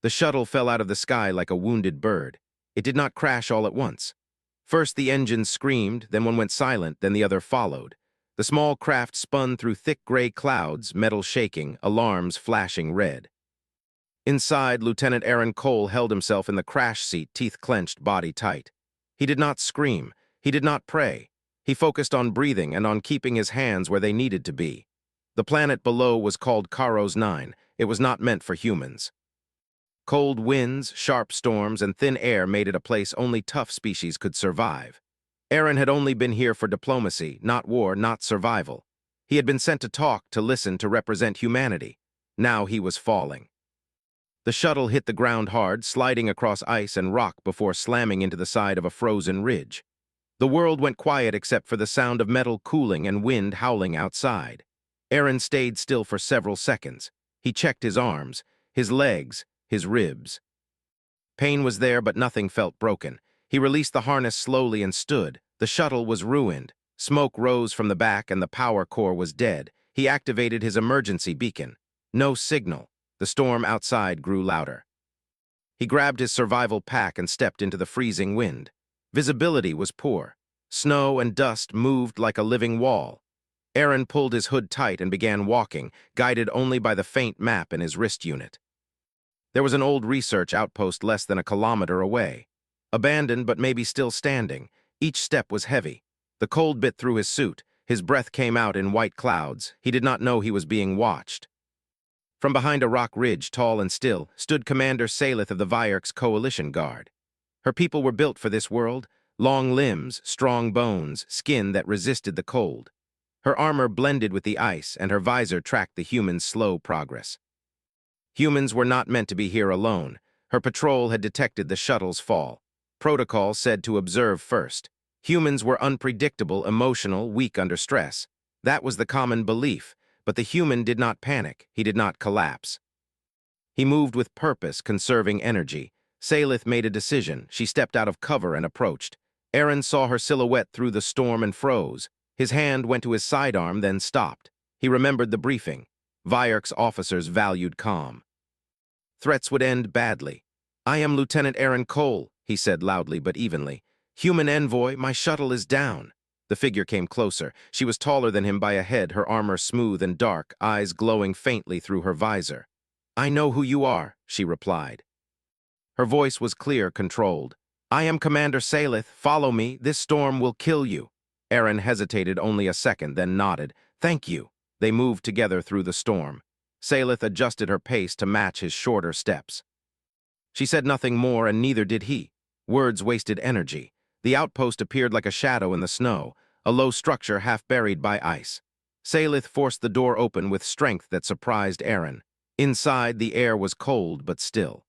The shuttle fell out of the sky like a wounded bird. It did not crash all at once. First the engine screamed, then one went silent, then the other followed. The small craft spun through thick gray clouds, metal shaking, alarms flashing red. Inside, Lieutenant Aaron Cole held himself in the crash seat, teeth clenched, body tight. He did not scream. He did not pray. He focused on breathing and on keeping his hands where they needed to be. The planet below was called Karos 9. It was not meant for humans. Cold winds, sharp storms, and thin air made it a place only tough species could survive. Aaron had only been here for diplomacy, not war, not survival. He had been sent to talk, to listen, to represent humanity. Now he was falling. The shuttle hit the ground hard, sliding across ice and rock before slamming into the side of a frozen ridge. The world went quiet except for the sound of metal cooling and wind howling outside. Aaron stayed still for several seconds. He checked his arms, his legs, his ribs. Pain was there, but nothing felt broken. He released the harness slowly and stood. The shuttle was ruined. Smoke rose from the back and the power core was dead. He activated his emergency beacon. No signal. The storm outside grew louder. He grabbed his survival pack and stepped into the freezing wind. Visibility was poor. Snow and dust moved like a living wall. Aaron pulled his hood tight and began walking, guided only by the faint map in his wrist unit. There was an old research outpost less than a kilometer away. Abandoned but maybe still standing. Each step was heavy. The cold bit through his suit. His breath came out in white clouds. He did not know he was being watched. From behind a rock ridge, tall and still, stood Commander Salith of the Viewership Coalition Guard. Her people were built for this world, long limbs, strong bones, skin that resisted the cold. Her armor blended with the ice, and her visor tracked the humans' slow progress. Humans were not meant to be here alone. Her patrol had detected the shuttle's fall. Protocol said to observe first. Humans were unpredictable, emotional, weak under stress. That was the common belief. But the human did not panic. He did not collapse. He moved with purpose, conserving energy. Salith made a decision. She stepped out of cover and approached. Aaron saw her silhouette through the storm and froze. His hand went to his sidearm, then stopped. He remembered the briefing. Viewership's officers valued calm. Threats would end badly. "I am Lieutenant Aaron Cole," he said loudly but evenly. "Human envoy, my shuttle is down." The figure came closer. She was taller than him by a head, her armor smooth and dark, eyes glowing faintly through her visor. "I know who you are," she replied. Her voice was clear, controlled. "I am Commander Salith. Follow me. This storm will kill you." Aaron hesitated only a second, then nodded. "Thank you." They moved together through the storm. Salith adjusted her pace to match his shorter steps. She said nothing more, and neither did he. Words wasted energy. The outpost appeared like a shadow in the snow, a low structure half buried by ice. Salith forced the door open with strength that surprised Aaron. Inside, the air was cold but still.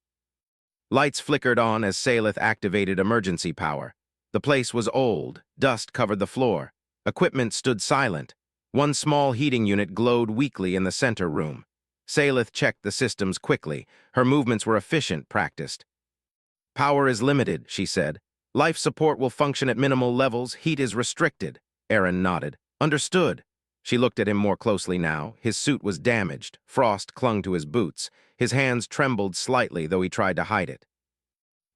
Lights flickered on as Salith activated emergency power. The place was old. Dust covered the floor. Equipment stood silent. One small heating unit glowed weakly in the center room. Salith checked the systems quickly. Her movements were efficient, practiced. "Power is limited," she said. "Life support will function at minimal levels. Heat is restricted." Aaron nodded. "Understood." She looked at him more closely now. His suit was damaged. Frost clung to his boots. His hands trembled slightly, though he tried to hide it.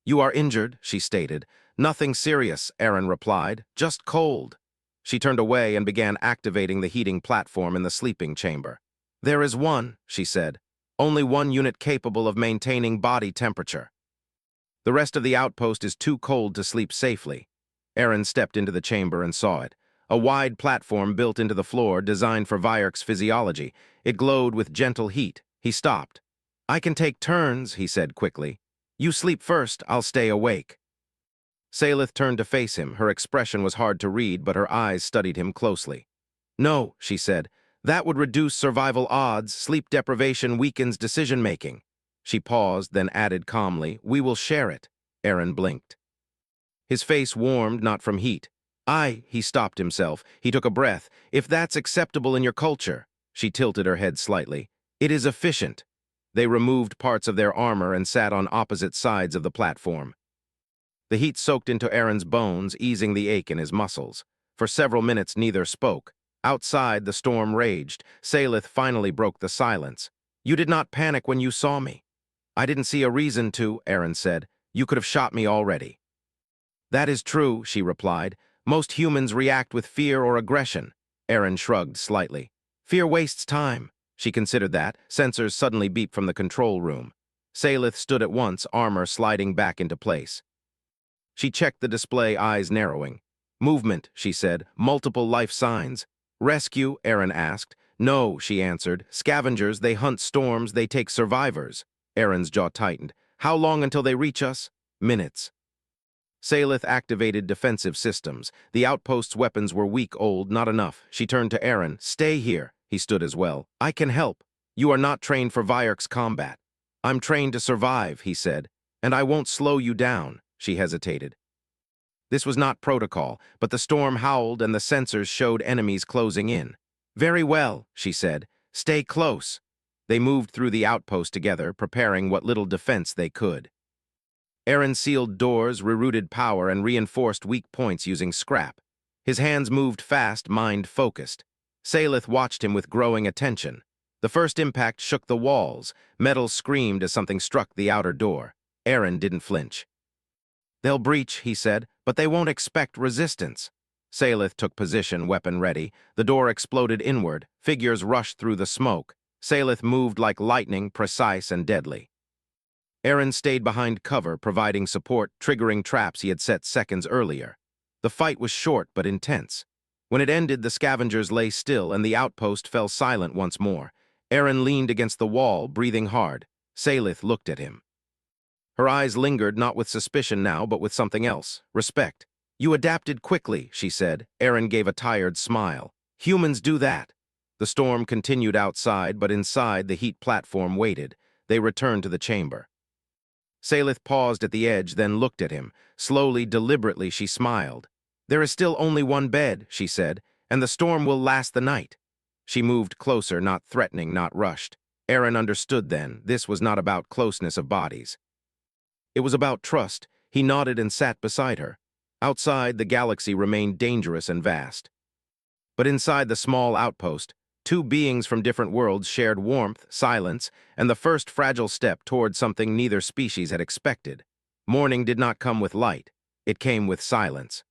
"You are injured," she stated. "Nothing serious," Aaron replied. "Just cold." She turned away and began activating the heating platform in the sleeping chamber. "There is one," she said. "Only one unit capable of maintaining body temperature. The rest of the outpost is too cold to sleep safely." Aaron stepped into the chamber and saw it. A wide platform built into the floor, designed for Viewership's physiology. It glowed with gentle heat. He stopped. "I can take turns," he said quickly. "You sleep first, I'll stay awake." Salith turned to face him. Her expression was hard to read, but her eyes studied him closely. "No," she said. "That would reduce survival odds. Sleep deprivation weakens decision-making." She paused, then added calmly, "We will share it." Aaron blinked. His face warmed, not from heat. He stopped himself. He took a breath. "If that's acceptable in your culture." She tilted her head slightly. "It is efficient." They removed parts of their armor and sat on opposite sides of the platform. The heat soaked into Aaron's bones, easing the ache in his muscles. For several minutes, neither spoke. Outside, the storm raged. Salith finally broke the silence. "You did not panic when you saw me." I didn't see a reason to, Aaron said. You could have shot me already. That is true, she replied. Most humans react with fear or aggression. Aaron shrugged slightly. Fear wastes time. She considered that. Sensors suddenly beeped from the control room. Salith stood at once, armor sliding back into place. She checked the display, eyes narrowing. Movement, she said. Multiple life signs. Rescue, Aaron asked. No, she answered. Scavengers, they hunt storms, they take survivors. Aaron's jaw tightened. How long until they reach us? Minutes. Salith activated defensive systems. The outpost's weapons were week-old, not enough. She turned to Aaron. Stay here. He stood as well. I can help. You are not trained for Vierk's combat. I'm trained to survive, he said. And I won't slow you down. She hesitated. This was not protocol, but the storm howled and the sensors showed enemies closing in. Very well, she said. Stay close. They moved through the outpost together, preparing what little defense they could. Aaron sealed doors, rerouted power, and reinforced weak points using scrap. His hands moved fast, mind focused. Salith watched him with growing attention. The first impact shook the walls. Metal screamed as something struck the outer door. Aaron didn't flinch. They'll breach, he said, but they won't expect resistance. Salith took position, weapon ready. The door exploded inward. Figures rushed through the smoke. Salith moved like lightning, precise and deadly. Aaron stayed behind cover, providing support, triggering traps he had set seconds earlier. The fight was short but intense. When it ended, the scavengers lay still and the outpost fell silent once more. Aaron leaned against the wall, breathing hard. Salith looked at him. Her eyes lingered, not with suspicion now, but with something else. Respect. You adapted quickly, she said. Aaron gave a tired smile. Humans do that. The storm continued outside, but inside the heat platform waited. They returned to the chamber. Salith paused at the edge, then looked at him. Slowly, deliberately, she smiled. There is still only one bed, she said, and the storm will last the night. She moved closer, not threatening, not rushed. Aaron understood then. This was not about closeness of bodies. It was about trust. He nodded and sat beside her. Outside, the galaxy remained dangerous and vast. But inside the small outpost, two beings from different worlds shared warmth, silence, and the first fragile step toward something neither species had expected. Morning did not come with light. It came with silence.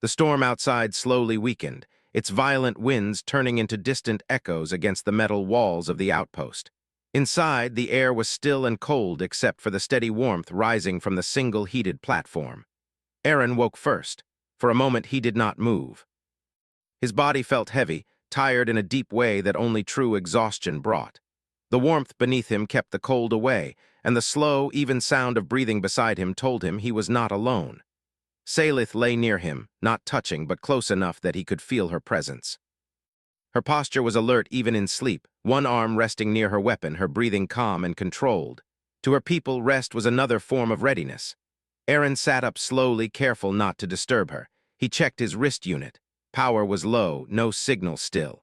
The storm outside slowly weakened, its violent winds turning into distant echoes against the metal walls of the outpost. Inside, the air was still and cold except for the steady warmth rising from the single heated platform. Aaron woke first. For a moment, he did not move. His body felt heavy, tired in a deep way that only true exhaustion brought. The warmth beneath him kept the cold away, and the slow, even sound of breathing beside him told him he was not alone. Salith lay near him, not touching but close enough that he could feel her presence. Her posture was alert even in sleep, one arm resting near her weapon, her breathing calm and controlled. To her people, rest was another form of readiness. Aaron sat up slowly, careful not to disturb her. He checked his wrist unit. Power was low, no signal still.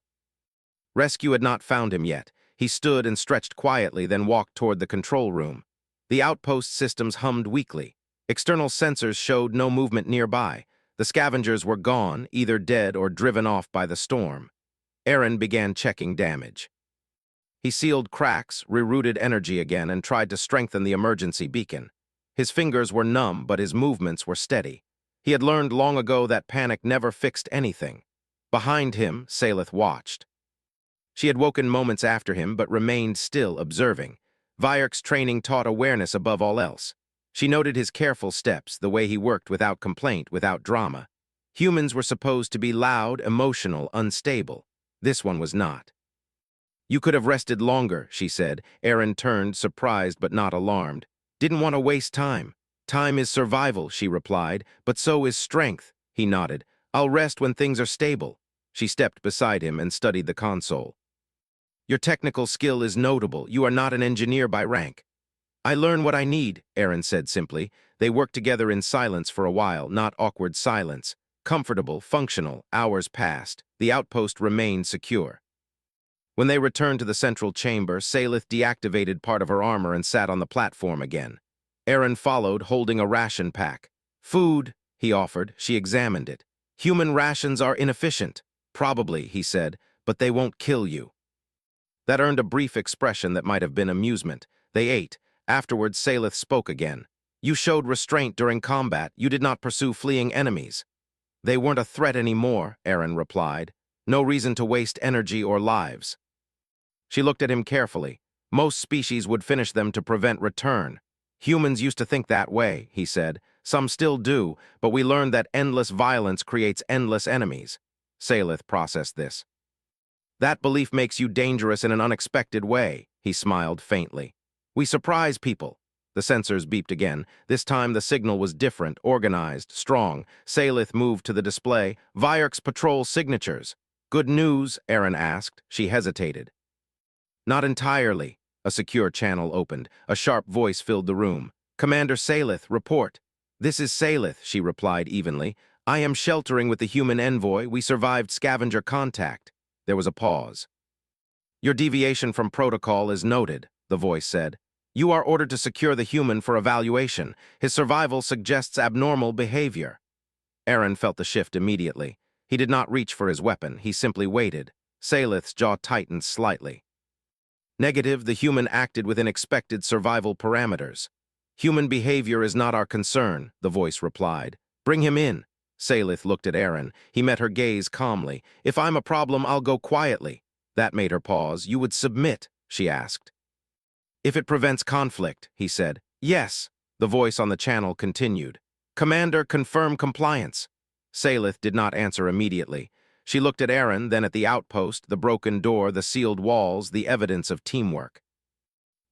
Rescue had not found him yet. He stood and stretched quietly, then walked toward the control room. The outpost systems hummed weakly. External sensors showed no movement nearby. The scavengers were gone, either dead or driven off by the storm. Aaron began checking damage. He sealed cracks, rerouted energy again, and tried to strengthen the emergency beacon. His fingers were numb, but his movements were steady. He had learned long ago that panic never fixed anything. Behind him, Salith watched. She had woken moments after him, but remained still, observing. Vierk's training taught awareness above all else. She noted his careful steps, the way he worked without complaint, without drama. Humans were supposed to be loud, emotional, unstable. This one was not. You could have rested longer, she said. Aaron turned, surprised but not alarmed. Didn't want to waste time. Time is survival, she replied, but so is strength. He nodded. I'll rest when things are stable. She stepped beside him and studied the console. Your technical skill is notable. You are not an engineer by rank. I learn what I need, Aaron said simply. They worked together in silence for a while, not awkward silence. Comfortable, functional, hours passed. The outpost remained secure. When they returned to the central chamber, Salith deactivated part of her armor and sat on the platform again. Aaron followed, holding a ration pack. Food, he offered. She examined it. Human rations are inefficient. Probably, he said, but they won't kill you. That earned a brief expression that might have been amusement. They ate. Afterwards, Salith spoke again. You showed restraint during combat. You did not pursue fleeing enemies. They weren't a threat anymore, Aaron replied. No reason to waste energy or lives. She looked at him carefully. Most species would finish them to prevent return. Humans used to think that way, he said. Some still do, but we learned that endless violence creates endless enemies. Salith processed this. That belief makes you dangerous in an unexpected way, he smiled faintly. We surprise people. The sensors beeped again. This time the signal was different, organized, strong. Salith moved to the display. Vierk's patrol signatures. Good news, Aaron asked. She hesitated. Not entirely. A secure channel opened. A sharp voice filled the room. Commander Salith, report. This is Salith, she replied evenly. I am sheltering with the human envoy. We survived scavenger contact. There was a pause. Your deviation from protocol is noted, the voice said. You are ordered to secure the human for evaluation. His survival suggests abnormal behavior. Aaron felt the shift immediately. He did not reach for his weapon. He simply waited. Salith's jaw tightened slightly. Negative, the human acted within expected survival parameters. Human behavior is not our concern, the voice replied. Bring him in. Salith looked at Aaron. He met her gaze calmly. If I'm a problem, I'll go quietly. That made her pause. You would submit, she asked. If it prevents conflict, he said. Yes, the voice on the channel continued. Commander, confirm compliance. Salith did not answer immediately. She looked at Aaron, then at the outpost, the broken door, the sealed walls, the evidence of teamwork.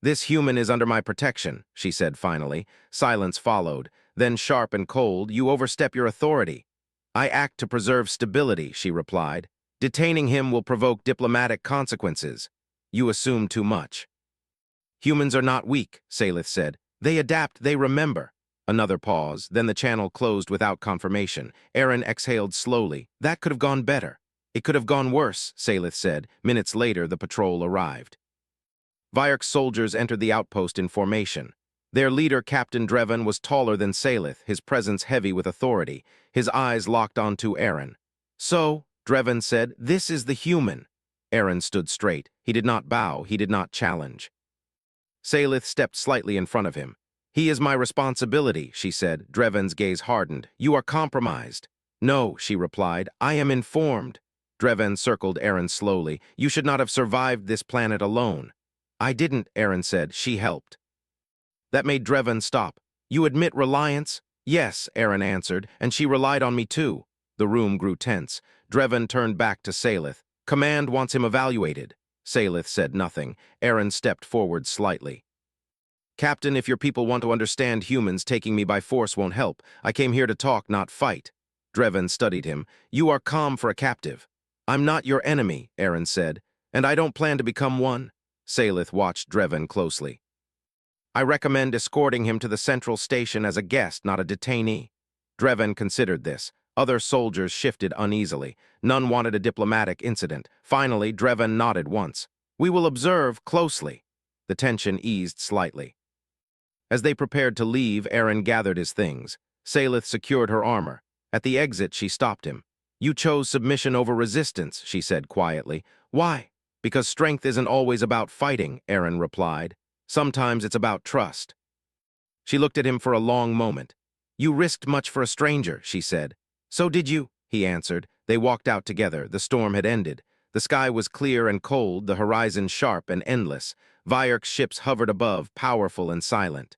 This human is under my protection, she said finally. Silence followed. Then sharp and cold, you overstep your authority. I act to preserve stability, she replied. Detaining him will provoke diplomatic consequences. You assume too much. Humans are not weak, Salith said. They adapt, they remember. Another pause, then the channel closed without confirmation. Aaron exhaled slowly. That could have gone better. It could have gone worse, Salith said. Minutes later, the patrol arrived. Vierk's soldiers entered the outpost in formation. Their leader, Captain Dreven, was taller than Salith, his presence heavy with authority. His eyes locked onto Aaron. So, Dreven said, this is the human. Aaron stood straight. He did not bow, he did not challenge. Salith stepped slightly in front of him. He is my responsibility, she said. Dreven's gaze hardened. You are compromised. No, she replied. I am informed. Dreven circled Aaron slowly. You should not have survived this planet alone. I didn't, Aaron said. She helped. That made Dreven stop. You admit reliance? Yes, Aaron answered, and she relied on me too. The room grew tense. Dreven turned back to Salith. Command wants him evaluated. Salith said nothing. Aaron stepped forward slightly. Captain, if your people want to understand humans, taking me by force won't help. I came here to talk, not fight. Dreven studied him. You are calm for a captive. I'm not your enemy, Aaron said, and I don't plan to become one. Salith watched Dreven closely. I recommend escorting him to the central station as a guest, not a detainee. Dreven considered this. Other soldiers shifted uneasily. None wanted a diplomatic incident. Finally, Dreven nodded once. We will observe closely. The tension eased slightly. As they prepared to leave, Aaron gathered his things. Salith secured her armor. At the exit, she stopped him. You chose submission over resistance, she said quietly. Why? Because strength isn't always about fighting, Aaron replied. Sometimes it's about trust. She looked at him for a long moment. You risked much for a stranger, she said. So did you, he answered. They walked out together. The storm had ended. The sky was clear and cold, the horizon sharp and endless. Vierk's ships hovered above, powerful and silent.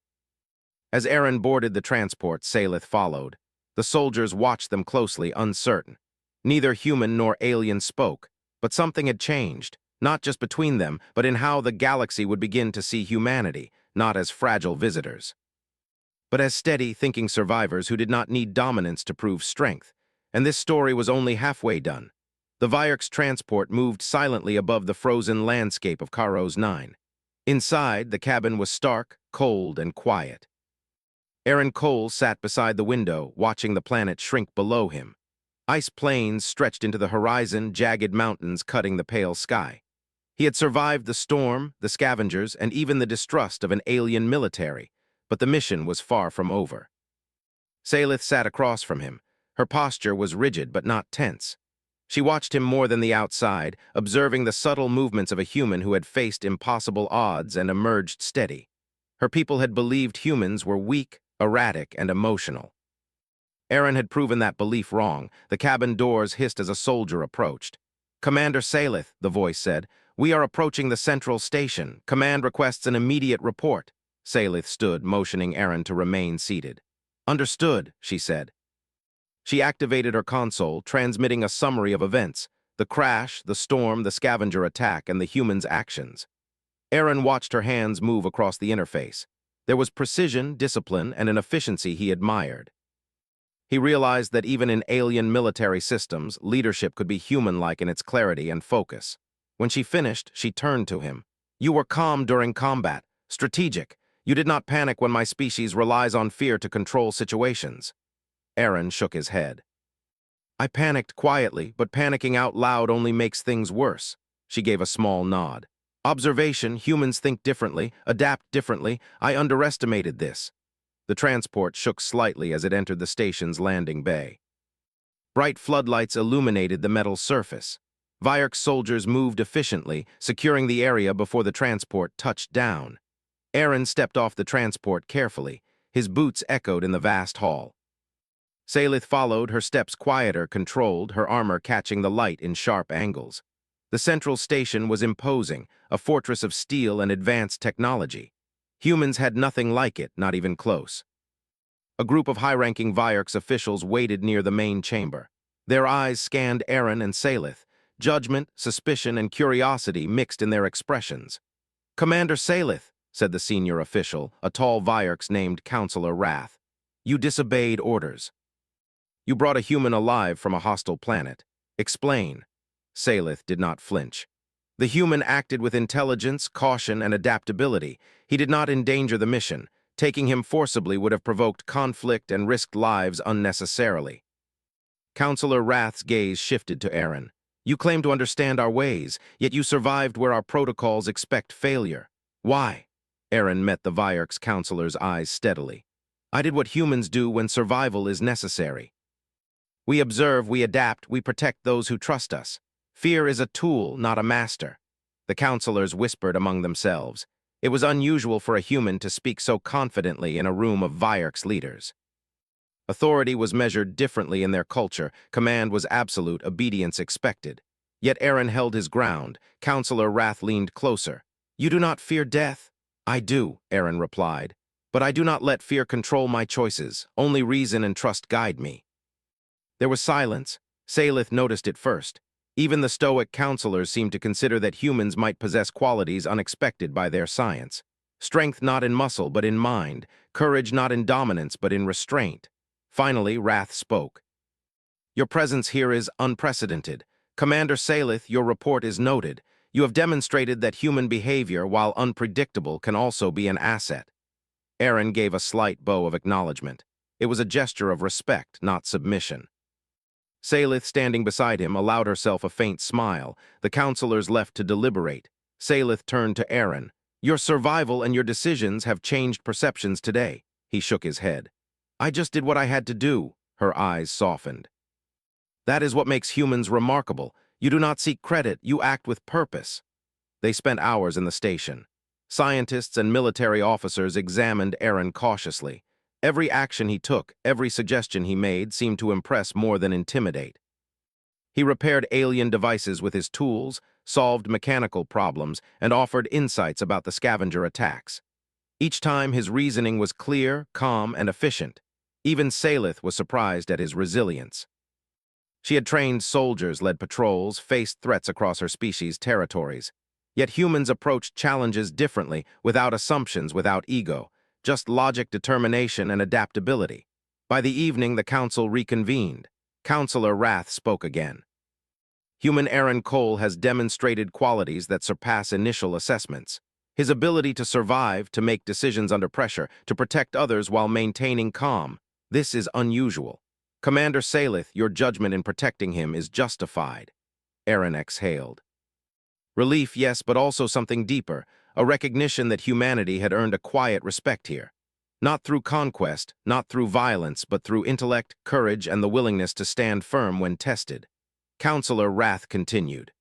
As Aaron boarded the transport, Salith followed. The soldiers watched them closely, uncertain. Neither human nor alien spoke, but something had changed, not just between them, but in how the galaxy would begin to see humanity, not as fragile visitors, but as steady, thinking survivors who did not need dominance to prove strength. And this story was only halfway done. The Vierk's transport moved silently above the frozen landscape of Karos 9. Inside, the cabin was stark, cold, and quiet. Aaron Cole sat beside the window, watching the planet shrink below him. Ice plains stretched into the horizon, jagged mountains cutting the pale sky. He had survived the storm, the scavengers, and even the distrust of an alien military, but the mission was far from over. Salith sat across from him. Her posture was rigid but not tense. She watched him more than the outside, observing the subtle movements of a human who had faced impossible odds and emerged steady. Her people had believed humans were weak, erratic, and emotional. Aaron had proven that belief wrong. The cabin doors hissed as a soldier approached. "Commander Salith," the voice said, "we are approaching the central station. Command requests an immediate report." Salith stood, motioning Aaron to remain seated. "Understood," she said. She activated her console, transmitting a summary of events: the crash, the storm, the scavenger attack, and the humans' actions. Aaron watched her hands move across the interface. There was precision, discipline, and an efficiency he admired. He realized that even in alien military systems, leadership could be human-like in its clarity and focus. When she finished, she turned to him. "You were calm during combat, strategic. You did not panic when my species relies on fear to control situations." Aaron shook his head. "I panicked quietly, but panicking out loud only makes things worse." She gave a small nod. "Observation, humans think differently, adapt differently. I underestimated this." The transport shook slightly as it entered the station's landing bay. Bright floodlights illuminated the metal surface. Vyark's soldiers moved efficiently, securing the area before the transport touched down. Aaron stepped off the transport carefully. His boots echoed in the vast hall. Salith followed, her steps quieter, controlled, her armor catching the light in sharp angles. The central station was imposing, a fortress of steel and advanced technology. Humans had nothing like it, not even close. A group of high-ranking Vyark's officials waited near the main chamber. Their eyes scanned Aaron and Salith. Judgment, suspicion, and curiosity mixed in their expressions. "Commander Salith," said the senior official, a tall Vyark's named Counselor Wrath, "you disobeyed orders. You brought a human alive from a hostile planet. Explain." Salith did not flinch. "The human acted with intelligence, caution, and adaptability. He did not endanger the mission. Taking him forcibly would have provoked conflict and risked lives unnecessarily." Counselor Wrath's gaze shifted to Aaron. "You claim to understand our ways, yet you survived where our protocols expect failure. Why?" Aaron met the Vyark's counselor's eyes steadily. "I did what humans do when survival is necessary. We observe, we adapt, we protect those who trust us. Fear is a tool, not a master." The counselors whispered among themselves. It was unusual for a human to speak so confidently in a room of Vyark's leaders. Authority was measured differently in their culture. Command was absolute, obedience expected. Yet Aaron held his ground. Counselor Wrath leaned closer. "You do not fear death?" "I do," Aaron replied. "But I do not let fear control my choices. Only reason and trust guide me." There was silence. Salith noticed it first. Even the stoic counselors seemed to consider that humans might possess qualities unexpected by their science. Strength not in muscle, but in mind. Courage not in dominance, but in restraint. Finally, Wrath spoke. "Your presence here is unprecedented. Commander Salith, your report is noted. You have demonstrated that human behavior, while unpredictable, can also be an asset." Aaron gave a slight bow of acknowledgement. It was a gesture of respect, not submission. Salith, standing beside him, allowed herself a faint smile. The counselors left to deliberate. Salith turned to Aaron. "Your survival and your decisions have changed perceptions today." He shook his head. "I just did what I had to do." Her eyes softened. "That is what makes humans remarkable. You do not seek credit, you act with purpose." They spent hours in the station. Scientists and military officers examined Aaron cautiously. Every action he took, every suggestion he made seemed to impress more than intimidate. He repaired alien devices with his tools, solved mechanical problems, and offered insights about the scavenger attacks. Each time his reasoning was clear, calm, and efficient. Even Salith was surprised at his resilience. She had trained soldiers, led patrols, faced threats across her species' territories. Yet humans approached challenges differently, without assumptions, without ego. Just logic, determination, and adaptability. By the evening, the council reconvened. Counselor Wrath spoke again. "Human Aaron Cole has demonstrated qualities that surpass initial assessments. His ability to survive, to make decisions under pressure, to protect others while maintaining calm. This is unusual. Commander Salith, your judgment in protecting him is justified." Aaron exhaled. Relief, yes, but also something deeper. A recognition that humanity had earned a quiet respect here. Not through conquest, not through violence, but through intellect, courage, and the willingness to stand firm when tested. Counselor Wrath continued.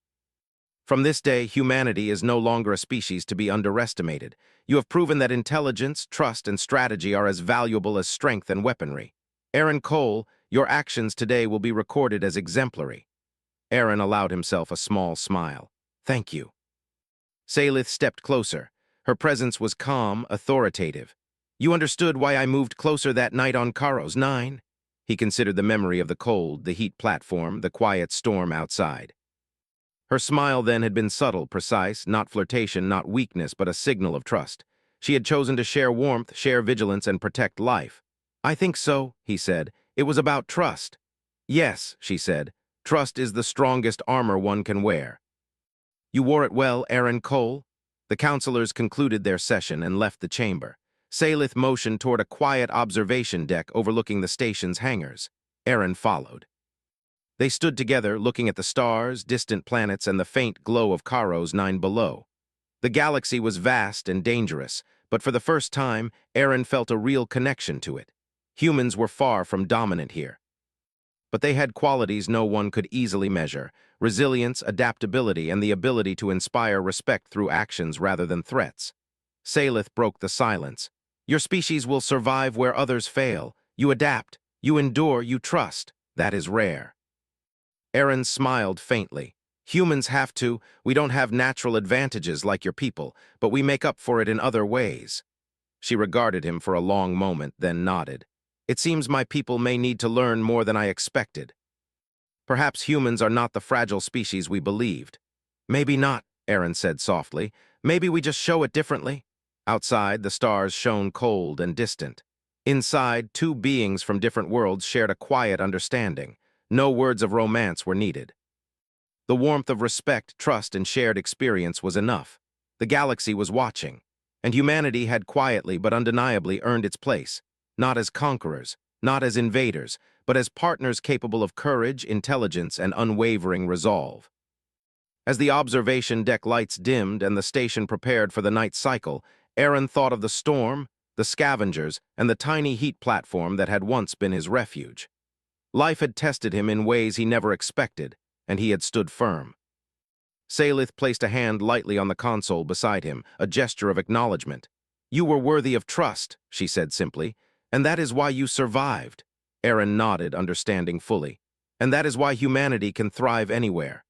From this day, humanity is no longer a species to be underestimated. You have proven that intelligence, trust, and strategy are as valuable as strength and weaponry. Aaron Cole, your actions today will be recorded as exemplary. Aaron allowed himself a small smile. Thank you. Salith stepped closer. Her presence was calm, authoritative. You understood why I moved closer that night on Karos 9? He considered the memory of the cold, the heat platform, the quiet storm outside. Her smile then had been subtle, precise, not flirtation, not weakness, but a signal of trust. She had chosen to share warmth, share vigilance, and protect life. I think so, he said. It was about trust. Yes, she said. Trust is the strongest armor one can wear. You wore it well, Aaron Cole. The counselors concluded their session and left the chamber. Salith motioned toward a quiet observation deck overlooking the station's hangars. Aaron followed. They stood together, looking at the stars, distant planets, and the faint glow of Karos 9 below. The galaxy was vast and dangerous, but for the first time, Aaron felt a real connection to it. Humans were far from dominant here. But they had qualities no one could easily measure: resilience, adaptability, and the ability to inspire respect through actions rather than threats. Salith broke the silence. Your species will survive where others fail. You adapt, you endure, you trust. That is rare. Aaron smiled faintly. Humans have to. We don't have natural advantages like your people, but we make up for it in other ways. She regarded him for a long moment, then nodded. It seems my people may need to learn more than I expected. Perhaps humans are not the fragile species we believed. Maybe not, Aaron said softly. Maybe we just show it differently. Outside, the stars shone cold and distant. Inside, two beings from different worlds shared a quiet understanding. No words of romance were needed. The warmth of respect, trust, and shared experience was enough. The galaxy was watching, and humanity had quietly but undeniably earned its place, not as conquerors, not as invaders, but as partners capable of courage, intelligence, and unwavering resolve. As the observation deck lights dimmed and the station prepared for the night cycle, Aaron thought of the storm, the scavengers, and the tiny heat platform that had once been his refuge. Life had tested him in ways he never expected, and he had stood firm. Salith placed a hand lightly on the console beside him, a gesture of acknowledgement. You were worthy of trust, she said simply, and that is why you survived. Aaron nodded, understanding fully. And that is why humanity can thrive anywhere.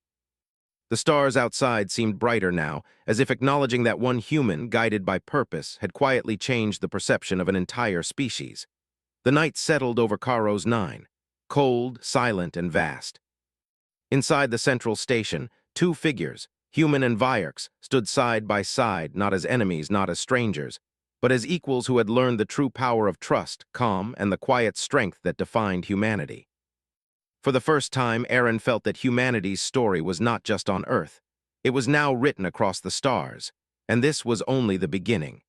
The stars outside seemed brighter now, as if acknowledging that one human, guided by purpose, had quietly changed the perception of an entire species. The night settled over Karos 9, cold, silent, and vast. Inside the central station, two figures, human and Vierks, stood side by side, not as enemies, not as strangers, but as equals who had learned the true power of trust, calm, and the quiet strength that defined humanity. For the first time, Aaron felt that humanity's story was not just on Earth. It was now written across the stars, and this was only the beginning.